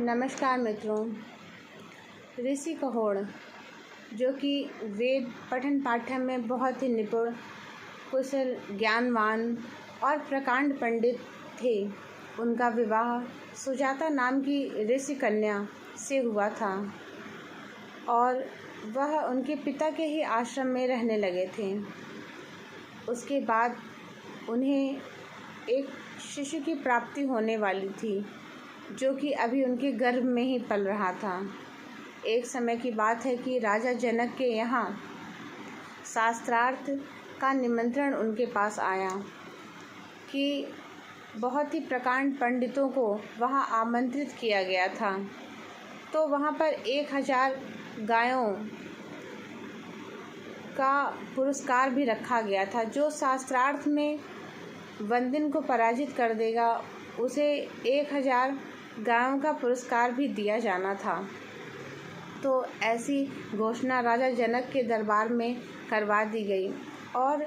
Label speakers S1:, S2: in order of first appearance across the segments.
S1: नमस्कार मित्रों। ऋषि कहोड़ जो कि वेद पठन पाठन में बहुत ही निपुण, कुशल, ज्ञानवान और प्रकांड पंडित थे, उनका विवाह सुजाता नाम की ऋषि कन्या से हुआ था और वह उनके पिता के ही आश्रम में रहने लगे थे। उसके बाद उन्हें एक शिशु की प्राप्ति होने वाली थी जो कि अभी उनके गर्भ में ही पल रहा था। एक समय की बात है कि राजा जनक के यहाँ शास्त्रार्थ का निमंत्रण उनके पास आया कि बहुत ही प्रकांड पंडितों को वहाँ आमंत्रित किया गया था। तो वहाँ पर 1000 गायों का पुरस्कार भी रखा गया था। जो शास्त्रार्थ में वंदिन को पराजित कर देगा उसे 1000 गायों का पुरस्कार भी दिया जाना था। तो ऐसी घोषणा राजा जनक के दरबार में करवा दी गई और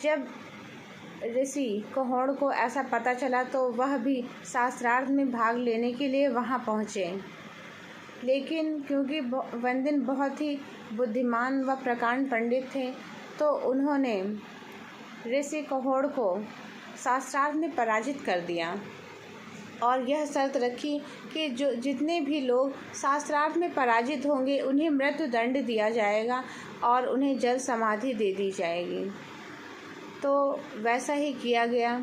S1: जब ऋषि कहोड़ को ऐसा पता चला तो वह भी शास्त्रार्थ में भाग लेने के लिए वहां पहुँचे। लेकिन क्योंकि वंदिन बहुत ही बुद्धिमान व प्रकांड पंडित थे तो उन्होंने ऋषि कहोड़ को शास्त्रार्थ में पराजित कर दिया और यह शर्त रखी कि जो जितने भी लोग शास्त्रार्थ में पराजित होंगे उन्हें मृत्यु दंड दिया जाएगा और उन्हें जल समाधि दे दी जाएगी। तो वैसा ही किया गया।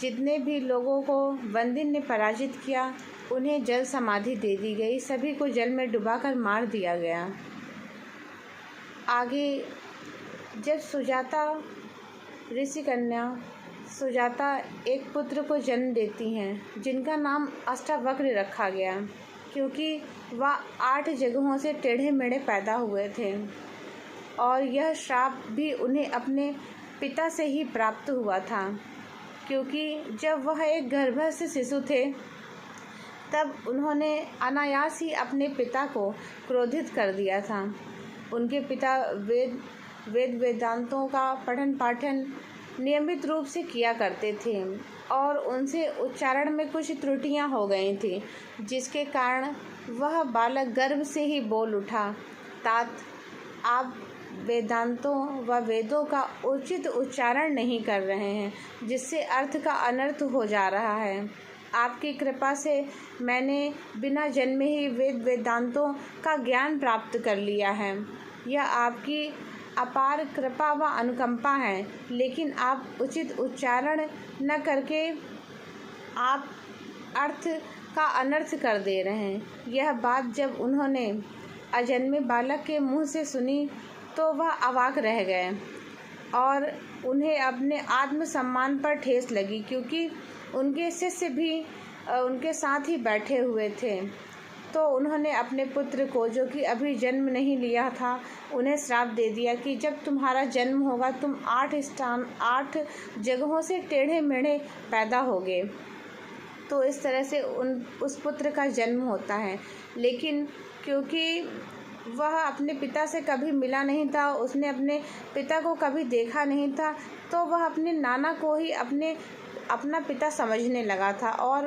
S1: जितने भी लोगों को वंदिन ने पराजित किया उन्हें जल समाधि दे दी गई, सभी को जल में डुबाकर मार दिया गया। आगे जब सुजाता ऋषि कन्या सुजाता एक पुत्र को जन्म देती हैं जिनका नाम अष्टावक्र रखा गया क्योंकि वह 8 जगहों से टेढ़े मेढ़े पैदा हुए थे और यह श्राप भी उन्हें अपने पिता से ही प्राप्त हुआ था क्योंकि जब वह एक गर्भस्थ शिशु थे तब उन्होंने अनायास ही अपने पिता को क्रोधित कर दिया था। उनके पिता वेदांतों का पठन पाठन नियमित रूप से किया करते थे और उनसे उच्चारण में कुछ त्रुटियां हो गई थी जिसके कारण वह बालक गर्भ से ही बोल उठा, तात आप वेदांतों व वेदों का उचित उच्चारण नहीं कर रहे हैं जिससे अर्थ का अनर्थ हो जा रहा है। आपकी कृपा से मैंने बिना जन्मे ही वेदांतों का ज्ञान प्राप्त कर लिया है। यह आपकी अपार कृपा व अनुकंपा है, लेकिन आप उचित उच्चारण न करके आप अर्थ का अनर्थ कर दे रहे हैं। यह बात जब उन्होंने अजन्मे बालक के मुंह से सुनी तो वह अवाक रह गए और उन्हें अपने आत्मसम्मान पर ठेस लगी क्योंकि उनके शिष्य भी उनके साथ ही बैठे हुए थे। तो उन्होंने अपने पुत्र को जो कि अभी जन्म नहीं लिया था उन्हें श्राप दे दिया कि जब तुम्हारा जन्म होगा तुम 8 जगहों से टेढ़े मेढ़े पैदा होगे। तो इस तरह से उस पुत्र का जन्म होता है। लेकिन क्योंकि वह अपने पिता से कभी मिला नहीं था, उसने अपने पिता को कभी देखा नहीं था, तो वह अपने नाना को ही अपना पिता समझने लगा था और